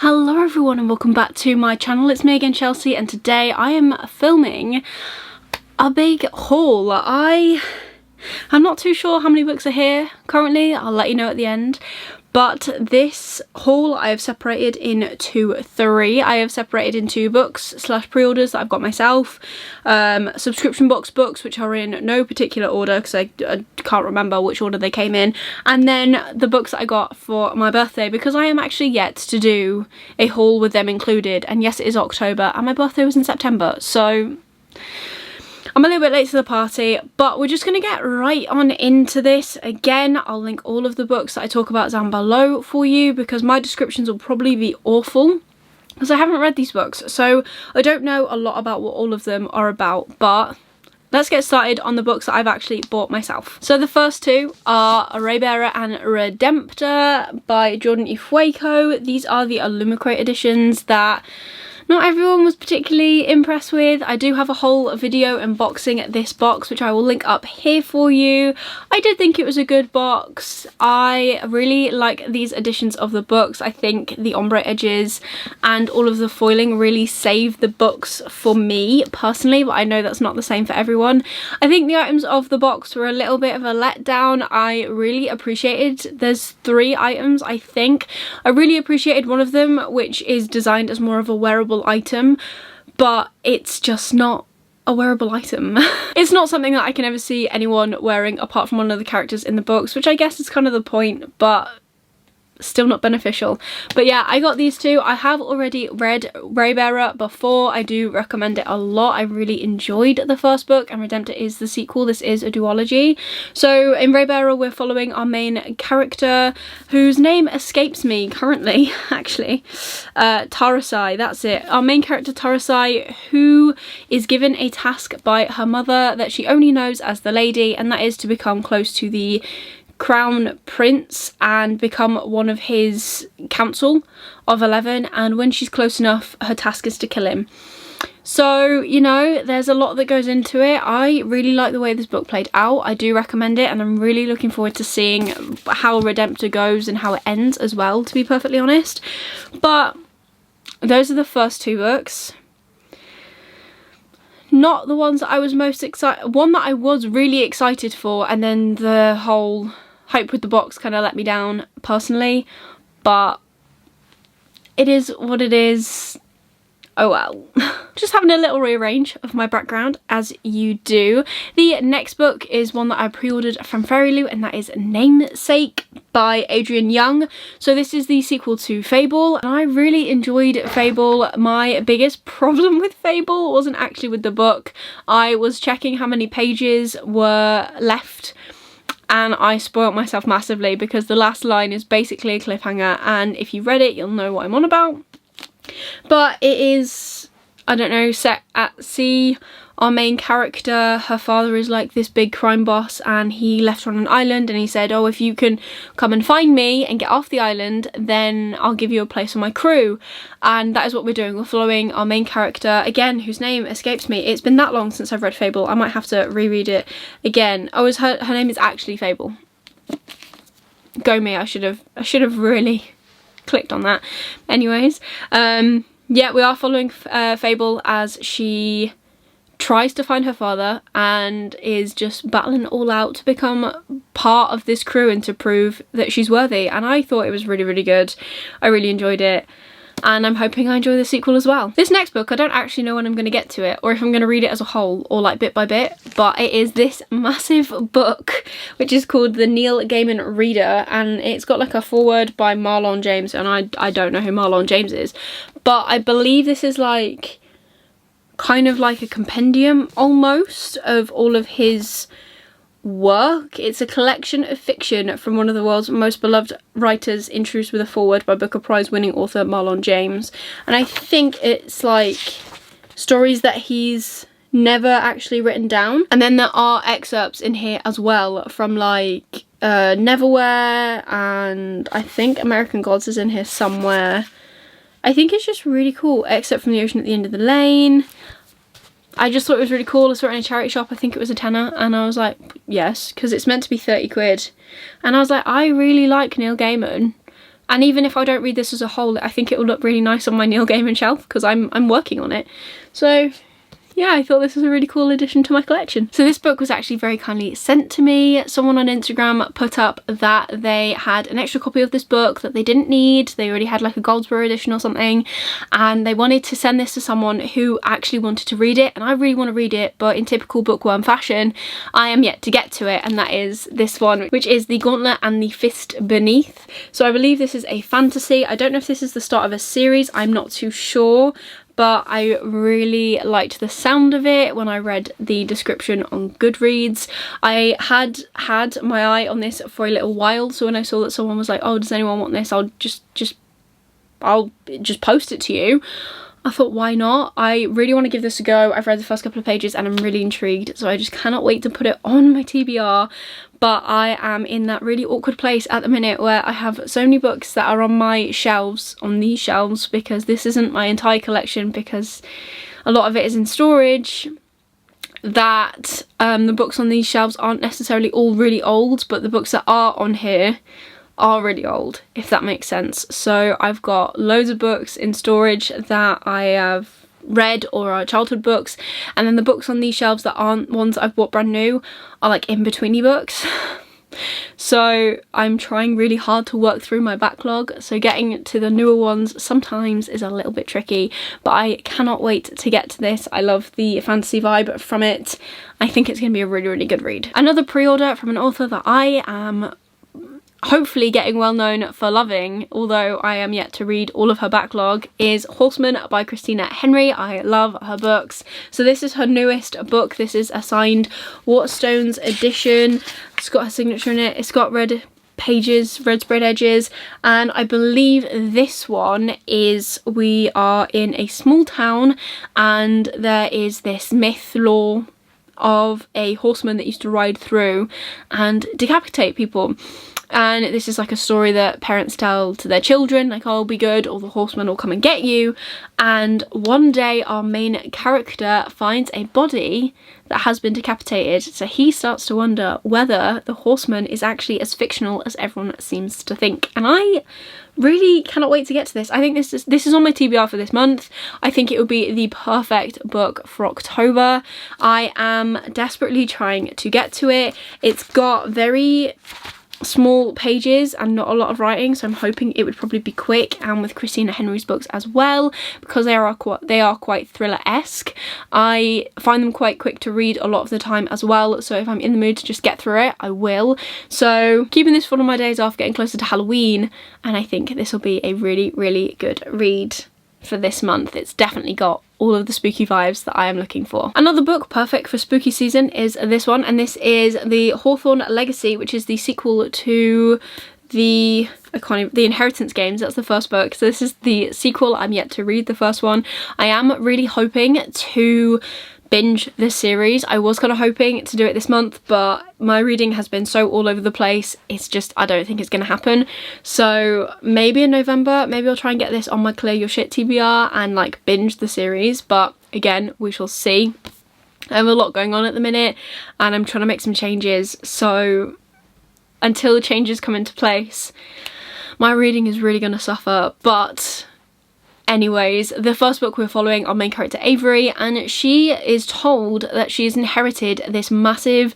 Hello everyone and welcome back to my channel. It's me again, Chelsea, and today I am filming a big haul. I'm not too sure how many books are here currently. I'll let you know at the end. But this haul I have separated into three. I have separated into books / pre-orders that I've got myself, subscription box books which are in no particular order because I can't remember which order they came in, and then the books that I got for my birthday because I am actually yet to do a haul with them included, and yes, it is October and my birthday was in September, so I'm a little bit late to the party, but we're just going to get right on into this. Again, I'll link all of the books that I talk about down below for you because my descriptions will probably be awful because I haven't read these books, so I don't know a lot about what all of them are about, but let's get started on the books that I've actually bought myself. So the first two are Ware and Redemptor by Jordan E. Fueco. These are the Illumicrate editions that not everyone was particularly impressed with. I do have a whole video unboxing this box which I will link up here for you. I did think it was a good box. I really like these editions of the books. I think the ombre edges and all of the foiling really save the books for me personally, but I know that's not the same for everyone. I think the items of the box were a little bit of a letdown. I really appreciated, there's 3 items I think. I really appreciated one of them, which is designed as more of a wearable item, but it's just not a wearable item. It's not something that I can ever see anyone wearing apart from one of the characters in the books, which I guess is kind of the point, but still not beneficial. But yeah, I got these two. I have already read Ware before. I do recommend it a lot. I really enjoyed the first book, and Redemptor is the sequel. This is a duology. So in Ware we're following our main character, whose name escapes me currently, actually. Tarasai, that's it. Our main character Tarasai, who is given a task by her mother that she only knows as the Lady, and that is to become close to the Crown Prince and become one of his council of 11, and when she's close enough her task is to kill him. So, you know, there's a lot that goes into it. I really like the way this book played out. I do recommend it, and I'm really looking forward to seeing how Redemptor goes and how it ends as well, to be perfectly honest. But those are the first 2 books. Not the ones that I was most excited, one that I was really excited for, and then the whole hype with the box kind of let me down personally, but it is what it is. Oh well. Just having a little rearrange of my background as you do. The next book is one that I pre-ordered from Fairy and that is Namesake by Adrian Young. So this is the sequel to Fable, and I really enjoyed Fable. My biggest problem with Fable wasn't actually with the book. I was checking how many pages were left, and I spoilt myself massively because the last line is basically a cliffhanger, and if you read it you'll know what I'm on about. But it is, I don't know, set at sea. Our main character, her father is like this big crime boss, and he left her on an island, and he said, oh, if you can come and find me and get off the island, then I'll give you a place on my crew. And that is what we're doing. We're following our main character, again, whose name escapes me. It's been that long since I've read Fable. I might have to reread it again. Oh, her name is actually Fable. Go me, I should have really clicked on that. Anyways, yeah, we are following Fable as she tries to find her father and is just battling all out to become part of this crew and to prove that she's worthy, and I thought it was really, really good. I really enjoyed it, and I'm hoping I enjoy the sequel as well. This next book, I don't actually know when I'm going to get to it, or if I'm going to read it as a whole, or like bit by bit, but it is this massive book, which is called The Neil Gaiman Reader, and it's got like a foreword by Marlon James, and I don't know who Marlon James is, but I believe this is like kind of like a compendium almost of all of his work. It's a collection of fiction from one of the world's most beloved writers, introduced with a foreword by Booker Prize winning author Marlon James, and I think it's like stories that he's never actually written down, and then there are excerpts in here as well from like Neverwhere, and I think American Gods is in here somewhere. I think it's just really cool. Except from the Ocean at the End of the Lane. I just thought it was really cool. I saw it in a charity shop. I think it was a tenner, and I was like, yes, because it's meant to be 30 quid. And I was like, I really like Neil Gaiman, And even if I don't read this as a whole, I think it will look really nice on my Neil Gaiman shelf because I'm working on it. So yeah, I thought this was a really cool addition to my collection. So this book was actually very kindly sent to me. Someone on Instagram put up that they had an extra copy of this book that they didn't need. They already had like a Goldsboro edition or something, and they wanted to send this to someone who actually wanted to read it. And I really want to read it, but in typical bookworm fashion, I am yet to get to it, and that is this one, which is The Gauntlet and the Fist Beneath. So I believe this is a fantasy. I don't know if this is the start of a series, I'm not too sure, but I really liked the sound of it when I read the description on Goodreads. I had my eye on this for a little while, so when I saw that someone was like, oh, does anyone want this, I'll just post it to you. I thought, why not? I really want to give this a go. I've read the first couple of pages and I'm really intrigued, so I just cannot wait to put it on my TBR. But I am in that really awkward place at the minute where I have so many books that are on my shelves, on these shelves, because this isn't my entire collection, because a lot of it is in storage, that the books on these shelves aren't necessarily all really old, but the books that are on here are really old, if that makes sense. So I've got loads of books in storage that I have read or are childhood books, and then the books on these shelves that aren't ones that I've bought brand new are like in-betweeny books. So I'm trying really hard to work through my backlog, so getting to the newer ones sometimes is a little bit tricky, but I cannot wait to get to this. I love the fantasy vibe from it. I think it's going to be a really, really good read. Another pre-order from an author that I am hopefully getting well known for loving, although I am yet to read all of her backlog, is Horseman by Christina Henry. I love her books. So this is her newest book. This is a signed Waterstones edition. It's got her signature in it. It's got red pages, red spread edges, and I believe this one is, we are in a small town and there is this myth lore of a horseman that used to ride through and decapitate people. And this is like a story that parents tell to their children, like, oh, I'll be good, or the horseman will come and get you. And one day our main character finds a body that has been decapitated, so he starts to wonder whether the horseman is actually as fictional as everyone seems to think. And I really cannot wait to get to this. I think this is on my TBR for this month. I think it would be the perfect book for October. I am desperately trying to get to it. It's got very small pages and not a lot of writing, so I'm hoping it would probably be quick, and with Christina Henry's books as well, because they are quite thriller-esque. I find them quite quick to read a lot of the time as well, so if I'm in the mood to just get through it, I will. So keeping this for one of my days off, getting closer to Halloween, and I think this will be a really, really good read for this month. It's definitely got all of the spooky vibes that I am looking for. Another book perfect for spooky season is this one, and this is The Hawthorne Legacy, which is the sequel to the Inheritance games. That's the first book, so this is the sequel. I'm yet to read the first one. I am really hoping to binge this series. I was kind of hoping to do it this month, but my reading has been so all over the place, it's just, I don't think it's going to happen. So maybe in November, maybe I'll try and get this on my Clear Your Shit TBR and like binge the series, but again, we shall see. I have a lot going on at the minute and I'm trying to make some changes, so until the changes come into place, my reading is really going to suffer. But anyways, the first book we're following our main character Avery, and she is told that she's inherited this massive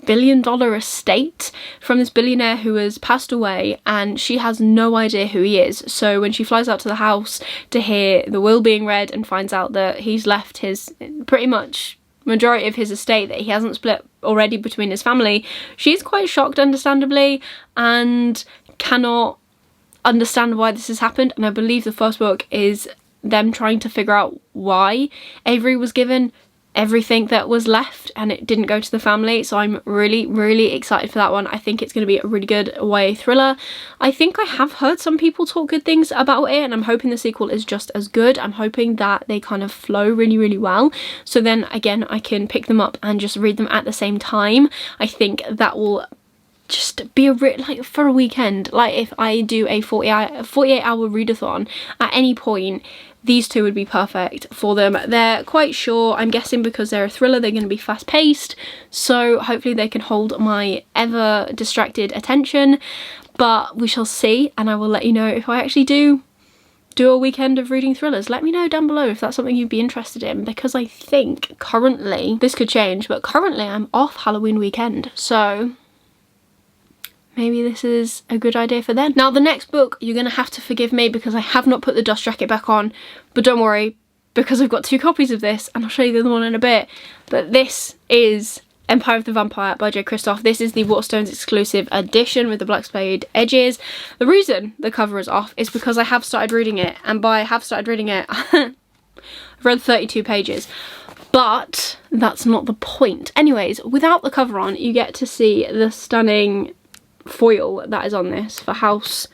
billion-dollar estate from this billionaire who has passed away, and she has no idea who he is. So when she flies out to the house to hear the will being read and finds out that he's left his pretty much majority of his estate that he hasn't split already between his family, she's quite shocked, understandably, and cannot understand why this has happened. And I believe the first book is them trying to figure out why Avery was given everything that was left and it didn't go to the family. So I'm really, really excited for that one. I think it's going to be a really good YA thriller. I think I have heard some people talk good things about it, and I'm hoping the sequel is just as good. I'm hoping that they kind of flow really, really well, so then again I can pick them up and just read them at the same time. I think that will just be like for a weekend, like if I do a 48-hour readathon at any point, these two would be perfect for them. They're quite short, I'm guessing because they're a thriller, they're going to be fast paced, so hopefully they can hold my ever distracted attention. but we shall see, and I will let you know if I actually do a weekend of reading thrillers. Let me know down below if that's something you'd be interested in, because I think currently, this could change, but currently I'm off Halloween weekend, so maybe this is a good idea for then. Now the next book, you're gonna have to forgive me because I have not put the dust jacket back on, but don't worry, because I've got 2 copies of this, and I'll show you the other one in a bit, but this is Empire of the Vampire by Kristoff. This is the Waterstones exclusive edition with the black spade edges. The reason the cover is off is because I have started reading it, and by have started reading it, I've read 32 pages, but that's not the point. Anyways, without the cover on, you get to see the stunning foil that is on this for House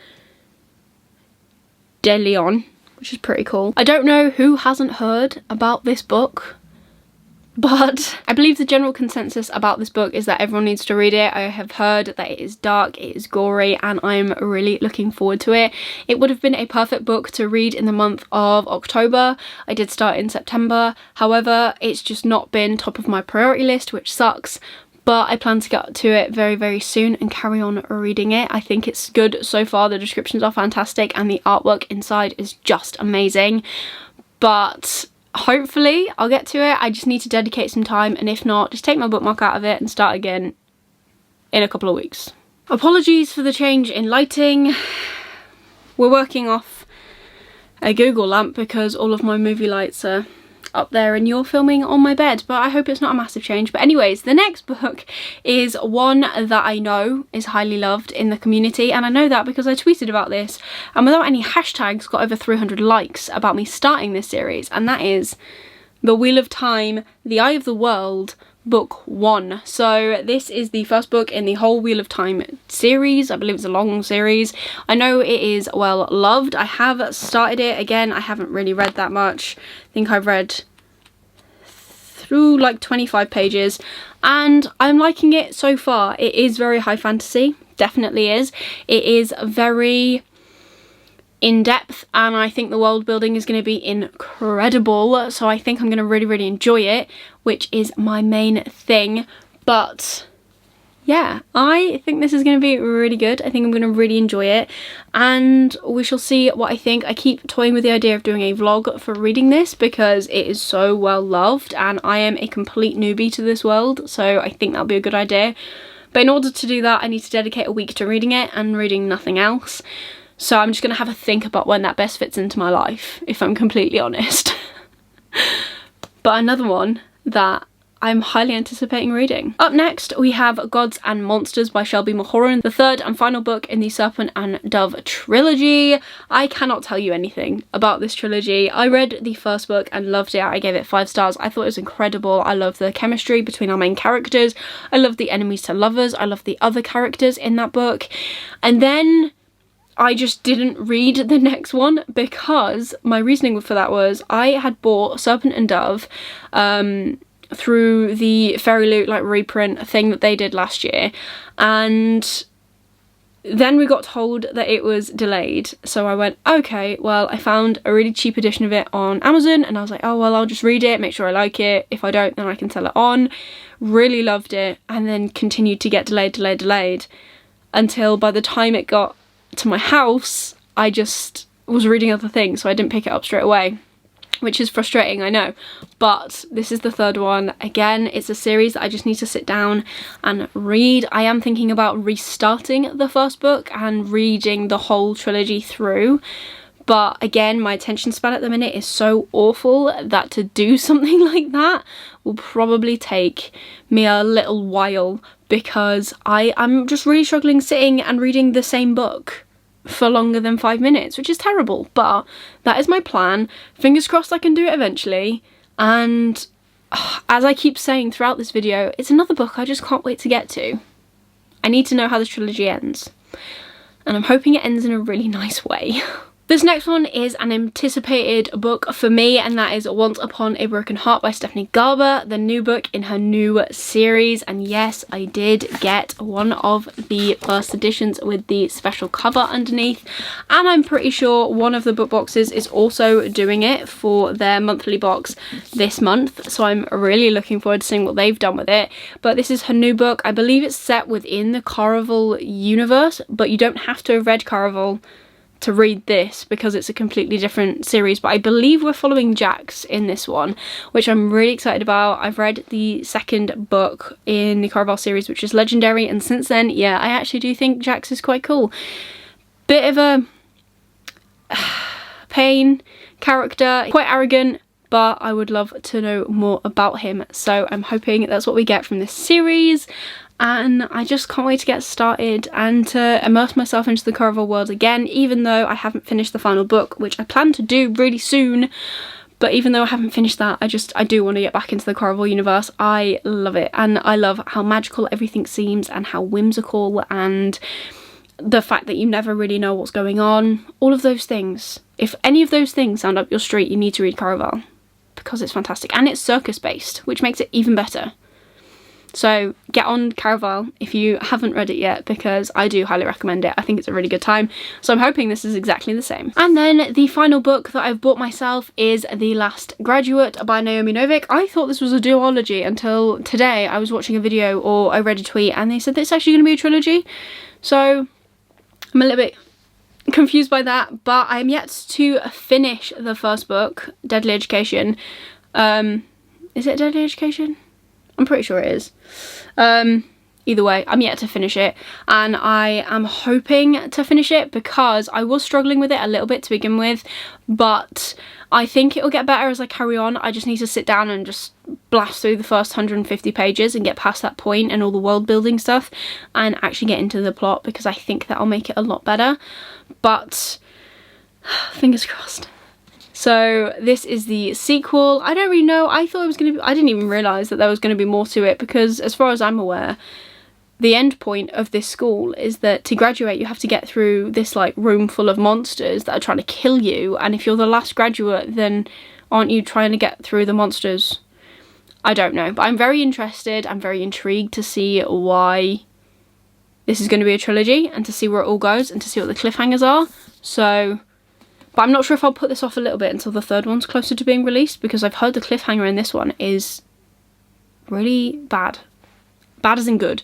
de Leon, which is pretty cool. I don't know who hasn't heard about this book, but I believe the general consensus about this book is that everyone needs to read it. I have heard that it is dark, it is gory, and I'm really looking forward to it. It would have been a perfect book to read in the month of October. I did start in September, however, it's just not been top of my priority list, which sucks. But I plan to get to it very, very soon and carry on reading it. I think it's good so far. The descriptions are fantastic and the artwork inside is just amazing. But hopefully I'll get to it. I just need to dedicate some time, and if not, just take my bookmark out of it and start again in a couple of weeks. Apologies for the change in lighting. We're working off a Google lamp because all of my movie lights are up there and you're filming on my bed, but I hope it's not a massive change. But anyways, the next book is one that I know is highly loved in the community, and I know that because I tweeted about this and without any hashtags got over 300 likes about me starting this series, and that is The Wheel of Time, The Eye of the World, book 1. So this is the first book in the whole Wheel of Time series. I believe it's a long series. I know it is well loved. I have started it again. I haven't really read that much. I think I've read through like 25 pages and I'm liking it so far. It is very high fantasy, definitely is. It is very in depth, and I think the world building is going to be incredible, so I think I'm going to really enjoy it, which is my main thing. But yeah, I think this is going to be really good. I think I'm going to really enjoy it, and we shall see what I think. I keep toying with the idea of doing a vlog for reading this because it is so well loved and I am a complete newbie to this world, so I think that'll be a good idea. But in order to do that, I need to dedicate a week to reading it and reading nothing else. So I'm just going to have a think about when that best fits into my life, if I'm completely honest. But another one that I'm highly anticipating reading. Up next, we have Gods and Monsters by Shelby Mchoron, the third and final book in the Serpent and Dove trilogy. I cannot tell you anything about this trilogy. I read the first book and loved it. I gave it 5 stars. I thought it was incredible. I love the chemistry between our main characters. I love the enemies to lovers. I love the other characters in that book. And then I just didn't read the next one because my reasoning for that was I had bought Serpent and Dove through the Fairy Loot like reprint thing that they did last year, and then we got told that it was delayed, so I went, okay, well, I found a really cheap edition of it on Amazon and I was like, oh well, I'll just read it, make sure I like it. If I don't, then I can sell it on. Really loved it, and then continued to get delayed until by the time it got to my house I just was reading other things, so I didn't pick it up straight away, which is frustrating, I know. But this is the third one. Again, it's a series that I just need to sit down and read. I am thinking about restarting the first book and reading the whole trilogy through, but again, my attention span at the minute is so awful that to do something like that will probably take me a little while, because I'm just really struggling sitting and reading the same book for longer than 5 minutes, which is terrible, but that is my plan. Fingers crossed I can do it eventually, and as I keep saying throughout this video, it's another book I just can't wait to get to. I need to know how this trilogy ends, and I'm hoping it ends in a really nice way. This next one is an anticipated book for me, and that is Once Upon a Broken Heart by Stephanie Garber, the new book in her new series. And yes, I did get one of the first editions with the special cover underneath, and I'm pretty sure one of the book boxes is also doing it for their monthly box this month, so I'm really looking forward to seeing what they've done with it. But this is her new book. I believe it's set within the Caraval universe, but you don't have to have read Caraval to read this because it's a completely different series. But I believe we're following Jax in this one, which I'm really excited about. I've read the second book in the Caraval series, which is Legendary, and since then, yeah, I actually do think Jax is quite cool. Bit of a pain character, quite arrogant, but I would love to know more about him, so I'm hoping that's what we get from this series. And I just can't wait to get started and to immerse myself into the Caraval world again, even though I haven't finished the final book, which I plan to do really soon. But even though I haven't finished that, I do want to get back into the Caraval universe. I love it, and I love how magical everything seems and how whimsical, and the fact that you never really know what's going on. All of those things. If any of those things sound up your street, you need to read Caraval because it's fantastic, and it's circus based, which makes it even better. So get on Caraval if you haven't read it yet, because I do highly recommend it. I think it's a really good time. So I'm hoping this is exactly the same. And then the final book that I've bought myself is The Last Graduate by Naomi Novik. I thought this was a duology until today. I was watching a video, or I read a tweet, and they said that it's actually going to be a trilogy. So I'm a little bit confused by that, but I'm yet to finish the first book, Deadly Education. Is it Deadly Education? I'm pretty sure it is. Either way, I'm yet to finish it, and I am hoping to finish it because I was struggling with it a little bit to begin with, but I think it'll get better as I carry on. I just need to sit down and just blast through the first 150 pages and get past that point and all the world building stuff and actually get into the plot, because I think that'll make it a lot better. But fingers crossed. So this is the sequel. I don't really know. I thought it was going to be... I didn't even realise that there was going to be more to it, because as far as I'm aware, the end point of this school is that to graduate you have to get through this like room full of monsters that are trying to kill you, and if you're the last graduate, then aren't you trying to get through the monsters? I don't know, but I'm very interested. I'm very intrigued to see why this is going to be a trilogy and to see where it all goes and to see what the cliffhangers are. So... but I'm not sure if I'll put this off a little bit until the third one's closer to being released, because I've heard the cliffhanger in this one is really bad. Bad as in good.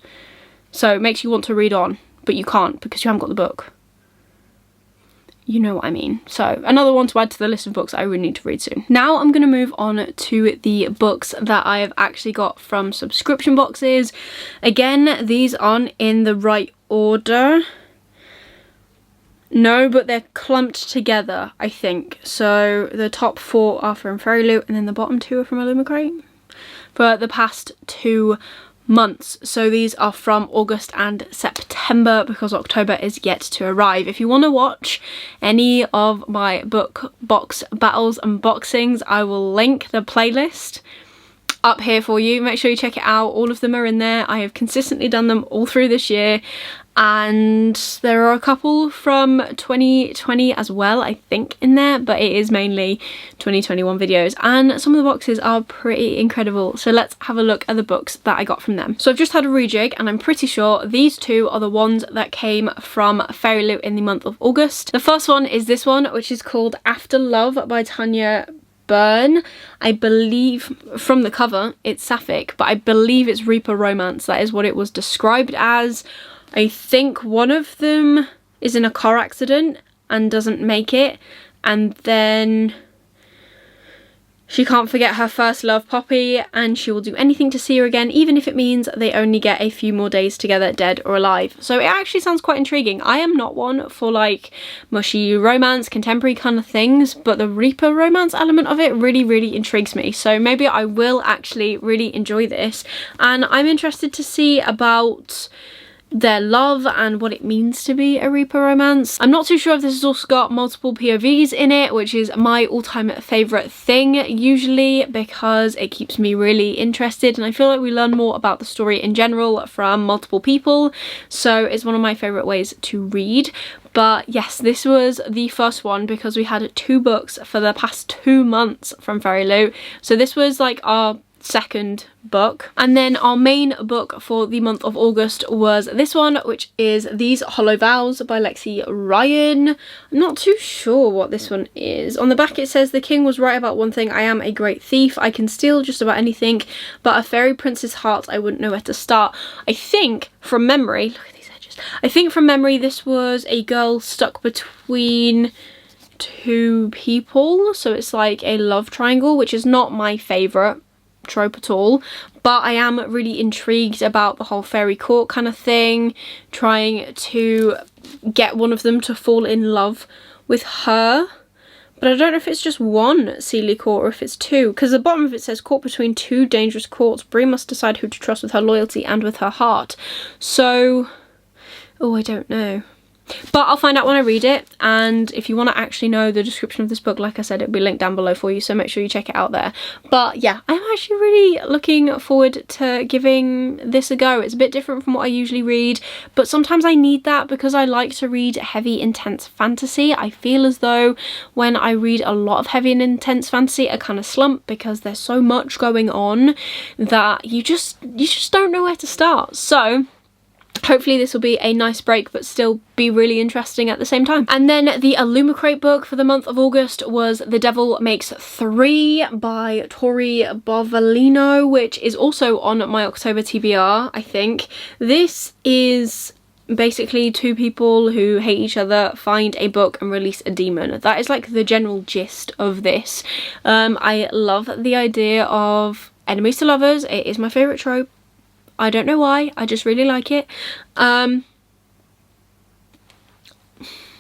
So it makes you want to read on, but you can't because you haven't got the book. You know what I mean. So another one to add to the list of books I really need to read soon. Now I'm going to move on to the books that I have actually got from subscription boxes. Again, these aren't in the right order. No, but they're clumped together, I think. So the top 4 are from Fairy Loot, and then the bottom 2 are from Illumicrate for the past 2 months. So these are from August and September, because October is yet to arrive. If you want to watch any of my book box battles unboxings, I will link the playlist up here for you. Make sure you check it out. All of them are in there. I have consistently done them all through this year, and there are a couple from 2020 as well, I think, in there, but it is mainly 2021 videos, and some of the boxes are pretty incredible. So let's have a look at the books that I got from them. So I've just had a rejig, and I'm pretty sure these 2 are the ones that came from Fairy Loot in the month of August. The first one is this one, which is called After Love by Tanya, Byrne. I believe from the cover it's sapphic, but I believe it's Reaper romance. That is what it was described as. I think one of them is in a car accident and doesn't make it, and then she can't forget her first love, Poppy, and she will do anything to see her again, even if it means they only get a few more days together, dead or alive. So it actually sounds quite intriguing. I am not one for like mushy romance, contemporary kind of things, but the Reaper romance element of it really, really intrigues me. So maybe I will actually really enjoy this, and I'm interested to see about their love and what it means to be a Reaper romance. I'm not too sure if this has also got multiple POVs in it, which is my all-time favourite thing usually, because it keeps me really interested and I feel like we learn more about the story in general from multiple people, so it's one of my favourite ways to read. But yes, this was the first one because we had 2 books for the past 2 months from Fairy Loot, so this was like our second book. And then our main book for the month of August was this one, which is These Hollow Vows by Lexi Ryan. I'm not too sure what this one is. On the back it says, the king was right about one thing, I am a great thief, I can steal just about anything, but a fairy prince's heart, I wouldn't know where to start. I think from memory, look at these edges, I think from memory this was a girl stuck between 2 people, so it's like a love triangle, which is not my favourite trope at all, but I am really intrigued about the whole fairy court kind of thing, trying to get one of them to fall in love with her. But I don't know if it's just one Seelie court or if it's 2, because the bottom of it says caught between 2 dangerous courts, Bree must decide who to trust with her loyalty and with her heart. So, oh, I don't know. But I'll find out when I read it, and if you want to actually know the description of this book, like I said, it'll be linked down below for you, so make sure you check it out there. But yeah, I'm actually really looking forward to giving this a go. It's a bit different from what I usually read, but sometimes I need that because I like to read heavy, intense fantasy. I feel as though when I read a lot of heavy and intense fantasy, I kind of slump because there's so much going on that you just don't know where to start. So hopefully this will be a nice break but still be really interesting at the same time. And then the Illumicrate book for the month of August was The Devil Makes 3 by Tori Bovalino, which is also on my October TBR, I think. This is basically 2 people who hate each other find a book and release a demon. That is like the general gist of this. I love the idea of enemies to lovers. It is my favourite trope. I don't know why, I just really like it. There's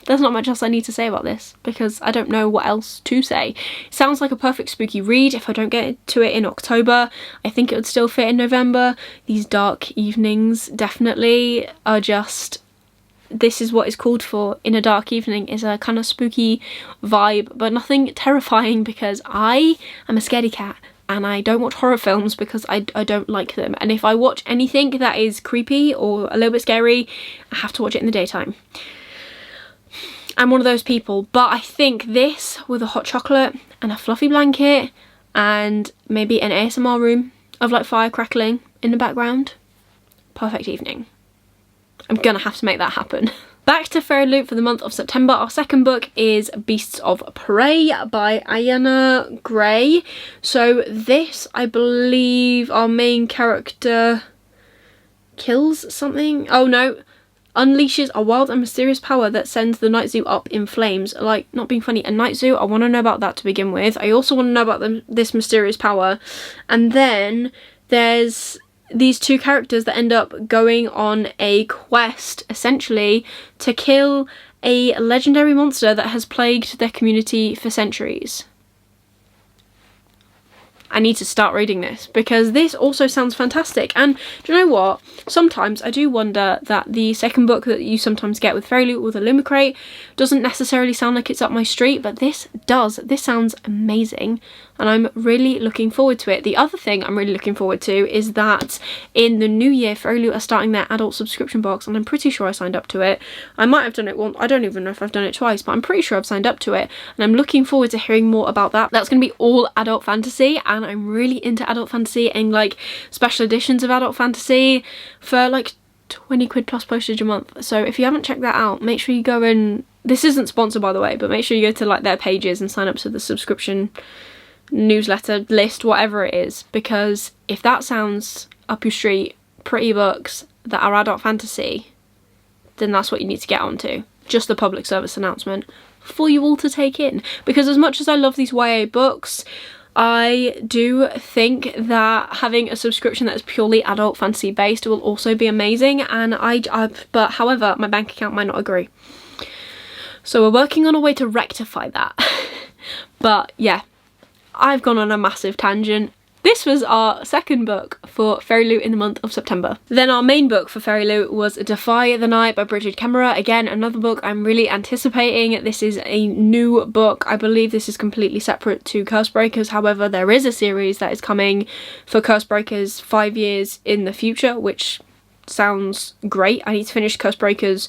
not much else I need to say about this because I don't know what else to say. It sounds like a perfect spooky read. If I don't get to it in October, I think it would still fit in November. These dark evenings definitely are just, this is what is called for in a dark evening, is a kind of spooky vibe, but nothing terrifying because I am a scaredy cat. And I don't watch horror films because I don't like them. And if I watch anything that is creepy or a little bit scary, I have to watch it in the daytime. I'm one of those people. But I think this, with a hot chocolate and a fluffy blanket and maybe an ASMR room of like fire crackling in the background, perfect evening. I'm gonna have to make that happen. Back to Fairy Loot for the month of September. Our second book is Beasts of Prey by Ayanna Gray. So this, I believe, our main character kills something. Oh no, unleashes a wild and mysterious power that sends the night zoo up in flames. Like, not being funny, a night zoo, I want to know about that to begin with. I also want to know about this mysterious power. And then there's these 2 characters that end up going on a quest, essentially, to kill a legendary monster that has plagued their community for centuries. I need to start reading this because this also sounds fantastic. And do you know what? Sometimes I do wonder that the second book that you sometimes get with Fairy Loot with Illumicrate doesn't necessarily sound like it's up my street, but this does. This sounds amazing and I'm really looking forward to it. The other thing I'm really looking forward to is that in the new year, Fairy Loot are starting their adult subscription box, and I'm pretty sure I signed up to it. I might have done it once, I don't even know if I've done it twice, but I'm pretty sure I've signed up to it, and I'm looking forward to hearing more about that. That's going to be all adult fantasy, and I'm really into adult fantasy and like special editions of adult fantasy for like 20 quid plus postage a month. So if you haven't checked that out, make sure you go and, this isn't sponsored by the way, but make sure you go to like their pages and sign up to the subscription newsletter list, whatever it is, because if that sounds up your street, pretty books that are adult fantasy, then that's what you need to get onto. Just a public service announcement for you all to take in, because as much as I love these YA books, I do think that having a subscription that is purely adult fantasy based will also be amazing, and but however, my bank account might not agree. So we're working on a way to rectify that. But yeah, I've gone on a massive tangent. This was our second book for Fairy Loot in the month of September. Then our main book for Fairy Loot was Defy the Night by Bridget Kemmerer. Again, another book I'm really anticipating. This is a new book. I believe this is completely separate to Cursebreakers. However, there is a series that is coming for Cursebreakers 5 years in the future, which sounds great. I need to finish Cursebreakers,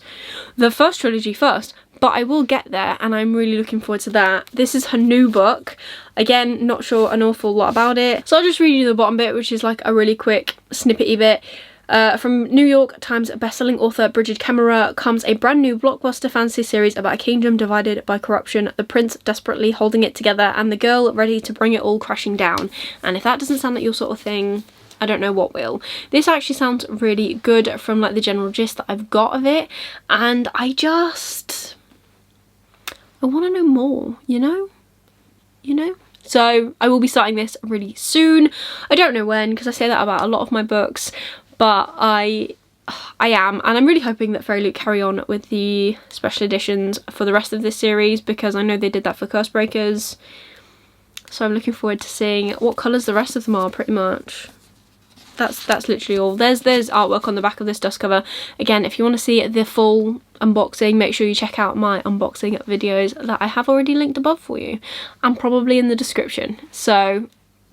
the first trilogy first, but I will get there and I'm really looking forward to that. This is her new book. Again, not sure an awful lot about it, so I'll just read you the bottom bit, which is like a really quick snippety bit. From New York Times bestselling author Bridget Kemmerer comes a brand new blockbuster fantasy series about a kingdom divided by corruption, the prince desperately holding it together, and the girl ready to bring it all crashing down. And if that doesn't sound like your sort of thing, I don't know what will. This actually sounds really good from like the general gist that I've got of it, and I want to know more, you know? So I will be starting this really soon. I don't know when, because I say that about a lot of my books, but I am, and I'm really hoping that Fairy Loot carry on with the special editions for the rest of this series, because I know they did that for Cursebreakers. So I'm looking forward to seeing what colours the rest of them are, pretty much. That's literally all. There's artwork on the back of this dust cover. Again, if you want to see the full unboxing, make sure you check out my unboxing videos that I have already linked above for you, and probably in the description. So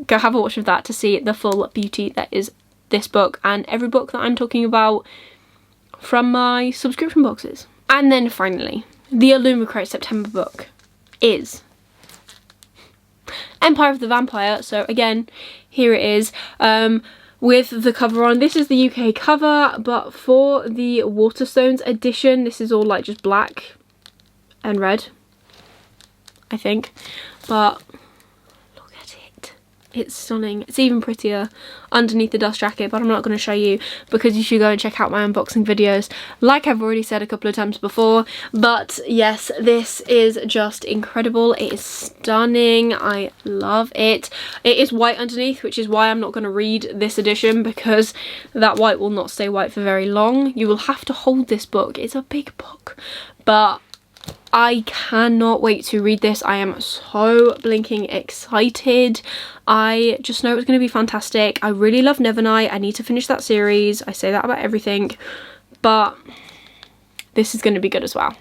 go have a watch of that to see the full beauty that is this book and every book that I'm talking about from my subscription boxes. And then finally, the Illumicrate September book is Empire of the Vampire. So again, here it is. With the cover on. This is the UK cover, but for the Waterstones edition, this is all like just black and red, I think. But look at it. It's stunning. It's even prettier underneath the dust jacket, but I'm not going to show you because you should go and check out my unboxing videos, like I've already said a couple of times before. But yes, this is just incredible. It is stunning. I love it. It is white underneath, which is why I'm not going to read this edition, because that white will not stay white for very long. You will have to hold this book. It's a big book, but I cannot wait to read this. I am so blinking excited. I just know it's going to be fantastic. I really love Nevernight. I need to finish that series. I say that about everything, but this is going to be good as well.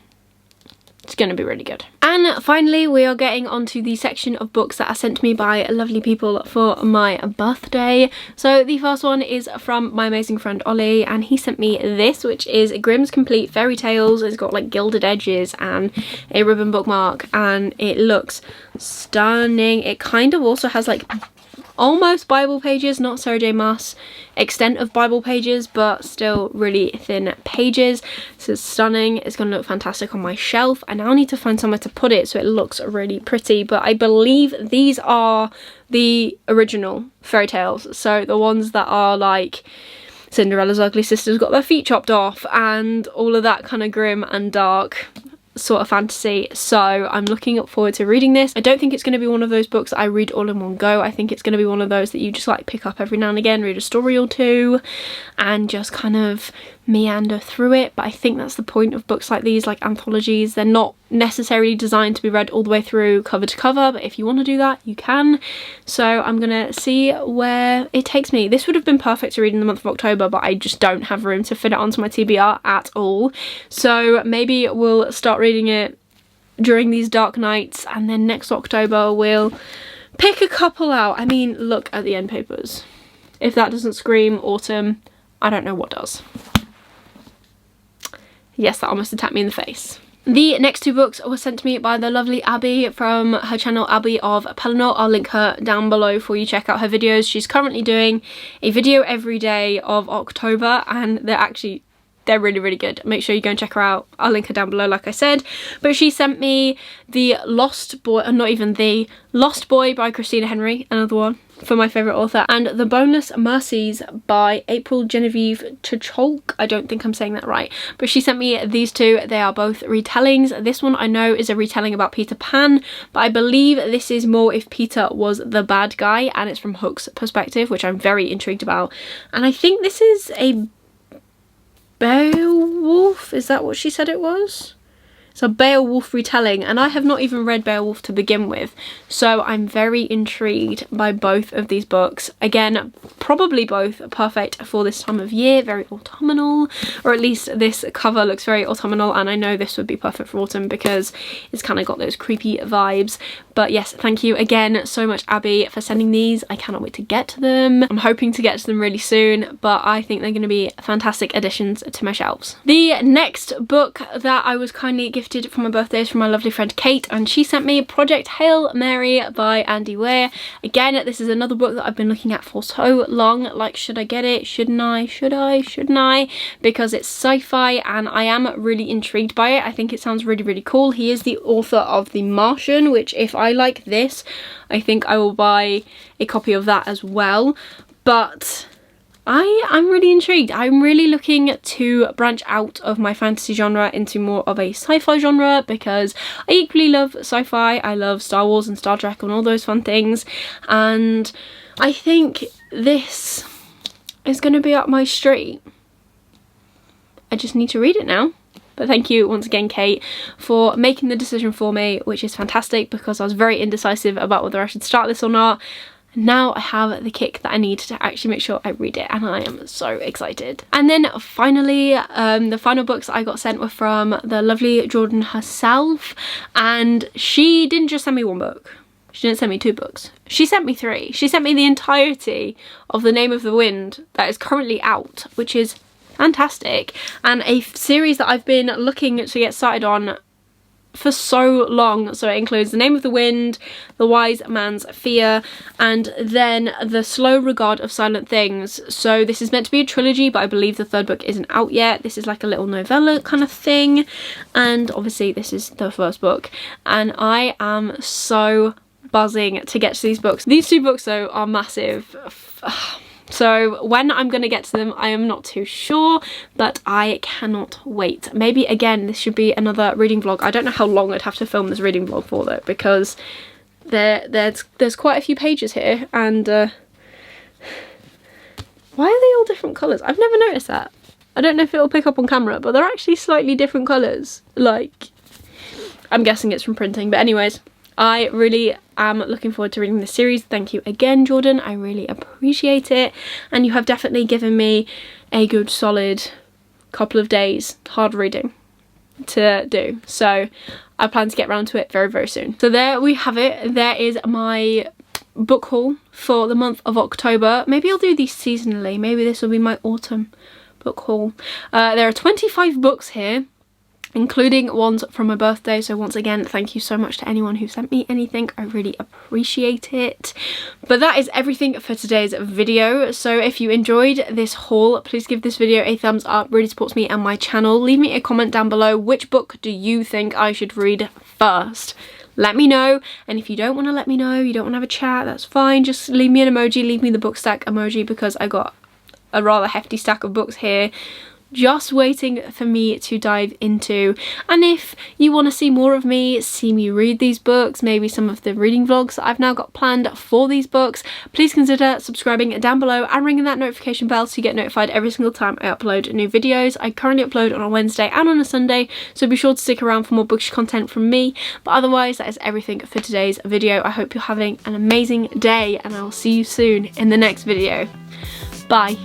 It's going to be really good. And finally, we are getting onto the section of books that are sent to me by lovely people for my birthday. So the first one is from my amazing friend Ollie, and he sent me this, which is Grimm's Complete Fairy Tales. It's got like gilded edges and a ribbon bookmark, and it looks stunning. It kind of also has like almost Bible pages, not Sarah J Maas extent of Bible pages, but still really thin pages. So it's stunning. It's going to look fantastic on my shelf. I now need to find somewhere to put it so it looks really pretty, but I believe these are the original fairy tales, so the ones that are like Cinderella's ugly sisters got their feet chopped off and all of that kind of grim and dark sort of fantasy. So I'm looking forward to reading this. I don't think it's going to be one of those books that I read all in one go. I think it's going to be one of those that you just like pick up every now and again, read a story or two and just kind of meander through it. But I think that's the point of books like these, like anthologies. They're not necessarily designed to be read all the way through cover to cover, but if you want to do that, you can. So I'm gonna see where it takes me. This would have been perfect to read in the month of October, but I just don't have room to fit it onto my TBR at all. So maybe we'll start reading it during these dark nights, and then next October we'll pick a couple out. I mean, look at the end papers. If that doesn't scream autumn, I don't know what does. Yes, that almost attacked me in the face. The next two books were sent to me by the lovely Abby from her channel Abby of Pelennor. I'll link her down below for you to check out her videos. She's currently doing a video every day of October, and they're really, really good. Make sure you go and check her out. I'll link her down below, like I said. But she sent me The Lost Boy, not even The Lost Boy by Christina Henry, another one for my favourite author, and The Boneless Mercies by April Genevieve Tucholk. I don't think I'm saying that right, but she sent me these two. They are both retellings. This one I know is a retelling about Peter Pan, but I believe this is more if Peter was the bad guy, and it's from Hook's perspective, which I'm very intrigued about. And I think this is a Beowulf, is that what she said it was? It's a Beowulf retelling, and I have not even read Beowulf to begin with, so I'm very intrigued by both of these books. Again, probably both perfect for this time of year, very autumnal, or at least this cover looks very autumnal, and I know this would be perfect for autumn because it's kind of got those creepy vibes. But yes, thank you again so much, Abby, for sending these. I cannot wait to get to them. I'm hoping to get to them really soon, but I think they're going to be fantastic additions to my shelves. The next book that I was kindly gifted for my birthday is from my lovely friend Kate, and she sent me Project Hail Mary by Andy Ware. Again, this is another book that I've been looking at for so long. Like, should I get it? Shouldn't I? Shouldn't I? Because it's sci-fi and I am really intrigued by it. I think it sounds really, really cool. He is the author of The Martian, which if I like this, I think I will buy a copy of that as well. But I'm really intrigued. I'm really looking to branch out of my fantasy genre into more of a sci-fi genre, because I equally love sci-fi. I love Star Wars and Star Trek and all those fun things, and I think this is going to be up my street. I just need to read it now. But thank you once again, Kate, for making the decision for me, which is fantastic because I was very indecisive about whether I should start this or not. Now I have the kick that I need to actually make sure I read it, and I am so excited. And then finally, the final books I got sent were from the lovely Jordan herself, and she didn't just send me one book. She didn't send me 2 books. She sent me 3. She sent me the entirety of The Name of the Wind that is currently out, which is fantastic, and a series that I've been looking to get started on for so long. So it includes The Name of the Wind, The Wise Man's Fear, and then The Slow Regard of Silent Things. So this is meant to be a trilogy, but I believe the 3rd book isn't out yet. This is like a little novella kind of thing, and obviously this is the 1st book, and I am so buzzing to get to these books. These 2 books though are massive. So when I'm going to get to them, I am not too sure, but I cannot wait. Maybe, again, this should be another reading vlog. I don't know how long I'd have to film this reading vlog for, though, because there's quite a few pages here, and why are they all different colours? I've never noticed that. I don't know if it'll pick up on camera, but they're actually slightly different colours. Like, I'm guessing it's from printing, but anyways, I really am looking forward to reading this series. Thank you again, Jordan. I really appreciate it. And you have definitely given me a good solid couple of days hard reading to do. So I plan to get around to it very, very soon. So there we have it. There is my book haul for the month of October. Maybe I'll do these seasonally. Maybe this will be my autumn book haul. There are 25 books here, including ones from my birthday. So once again, thank you so much to anyone who sent me anything. I really appreciate it. But that is everything for today's video. So if you enjoyed this haul, please give this video a thumbs up. Really supports me and my channel. Leave me a comment down below. Which book do you think I should read first? Let me know. And if you don't want to let me know, you don't want to have a chat, that's fine. Just leave me an emoji. Leave me the book stack emoji, because I got a rather hefty stack of books here just waiting for me to dive into. And if you want to see more of me, see me read these books, maybe some of the reading vlogs that I've now got planned for these books, please consider subscribing down below and ringing that notification bell so you get notified every single time I upload new videos. I currently upload on a Wednesday and on a Sunday, so be sure to stick around for more bookish content from me. But otherwise, that is everything for today's video. I hope you're having an amazing day, and I will see you soon in the next video. Bye.